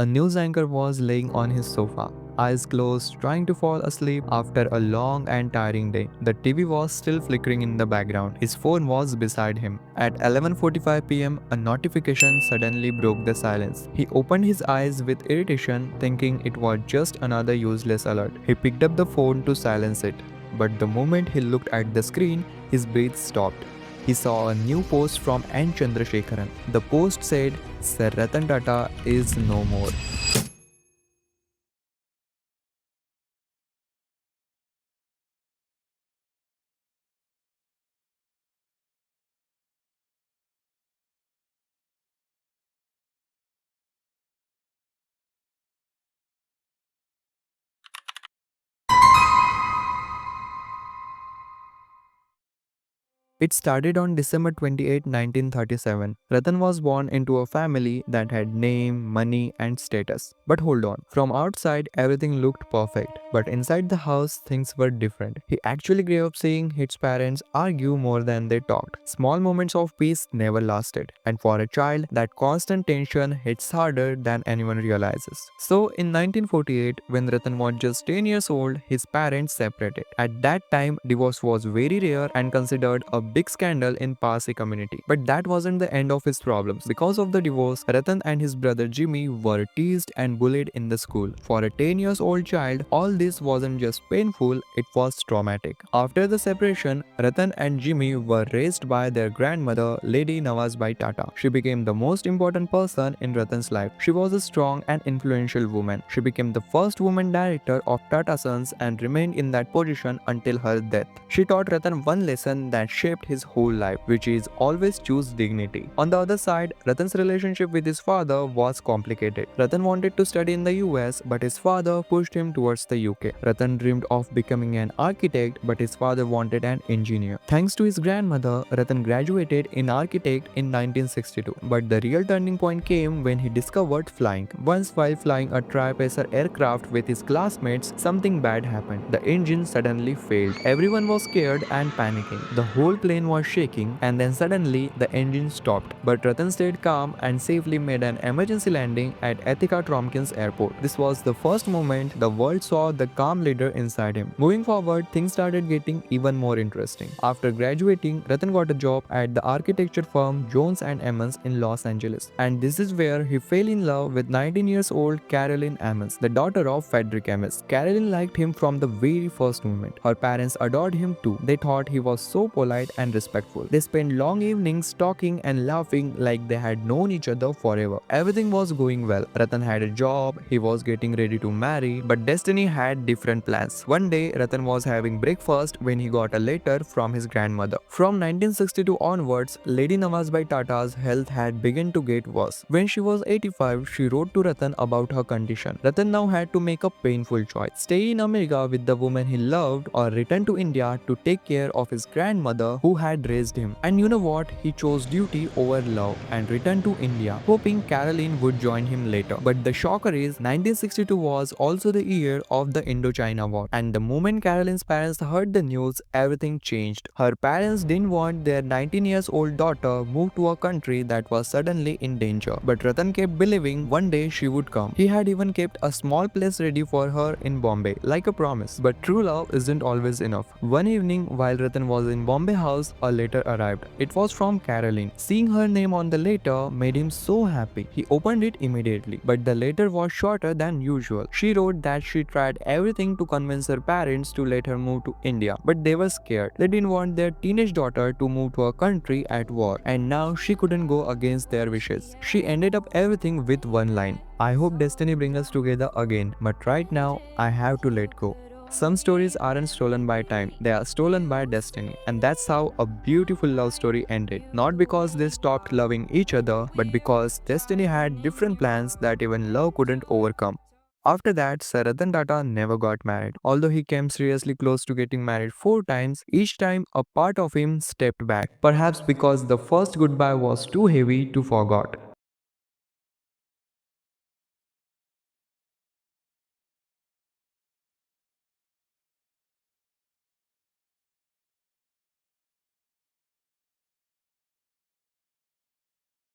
A news anchor was laying on his sofa, eyes closed, trying to fall asleep after a long and tiring day. The TV was still flickering in the background. His phone was beside him. At 11:45 p.m., a notification suddenly broke the silence. He opened his eyes with irritation, thinking it was just another useless alert. He picked up the phone to silence it. But the moment he looked at the screen, his breath stopped. He saw a new post from N. Chandrasekharan. The post said, Sir Ratan Tata is no more. It started on December 28, 1937. Ratan was born into a family that had name, money, and status. But hold on, from outside everything looked perfect, but inside the house things were different. He actually grew up seeing his parents argue more than they talked. Small moments of peace never lasted, and for a child, that constant tension hits harder than anyone realizes. So, in 1948, when Ratan was just 10 years old, his parents separated. At that time, divorce was very rare and considered a big scandal in Parsi community. But that wasn't the end of his problems. Because of the divorce, Ratan and his brother Jimmy were teased and bullied in the school. For a 10 years old child, all this wasn't just painful, it was traumatic. After the separation, Ratan and Jimmy were raised by their grandmother, Lady Nawazbai Tata. She became the most important person in Ratan's life. She was a strong and influential woman. She became the first woman director of Tata Sons and remained in that position until her death. She taught Ratan one lesson that shaped his whole life, which is always choose dignity. On the other side, Ratan's relationship with his father was complicated. Ratan wanted to study in the US, but his father pushed him towards the UK. Ratan dreamed of becoming an architect, but his father wanted an engineer. Thanks to his grandmother, Ratan graduated in architect in 1962. But the real turning point came when he discovered flying. Once while flying a tripacer aircraft with his classmates, something bad happened. The engine suddenly failed. Everyone was scared and panicking. The whole plane was shaking, and then suddenly the engine stopped. But Ratan stayed calm and safely made an emergency landing at Ethika Tompkins Airport. This was the first moment the world saw the calm leader inside him. Moving forward, things started getting even more interesting. After graduating, Ratan got a job at the architecture firm Jones and Emmons in Los Angeles. And this is where he fell in love with 19 years old Carolyn Emmons, the daughter of Frederick Emmons. Carolyn liked him from the very first moment. Her parents adored him too. They thought he was so polite and respectful. They spent long evenings talking and laughing like they had known each other forever. Everything was going well. Ratan had a job, he was getting ready to marry, but destiny had different plans. One day, Ratan was having breakfast when he got a letter from his grandmother. From 1962 onwards, Lady Nawazbai Tata's health had begun to get worse. When she was 85, she wrote to Ratan about her condition. Ratan now had to make a painful choice: stay in America with the woman he loved or return to India to take care of his grandmother who had raised him. And you know what? He chose duty over love and returned to India, hoping Caroline would join him later. But the shocker is 1962 was also the year of the Indochina War. And the moment Caroline's parents heard the news, everything changed. Her parents didn't want their 19 years old daughter moved to a country that was suddenly in danger. But Ratan kept believing one day she would come. He had even kept a small place ready for her in Bombay, like a promise. But true love isn't always enough. One evening, while Ratan was in Bombay house, a letter arrived. It was from Caroline. Seeing her name on the letter made him so happy. He opened it immediately. But the letter was shorter than usual. She wrote that she tried everything to convince her parents to let her move to India, but they were scared. They didn't want their teenage daughter to move to a country at war, and now she couldn't go against their wishes. She ended up everything with one line: I hope destiny brings us together again, but right now I have to let go. Some stories aren't stolen by time, they are stolen by destiny. And that's how a beautiful love story ended. Not because they stopped loving each other, but because destiny had different plans that even love couldn't overcome. After that, Sir Ratan Tata never got married. Although he came seriously close to getting married 4 times, each time a part of him stepped back. Perhaps because the first goodbye was too heavy to forget.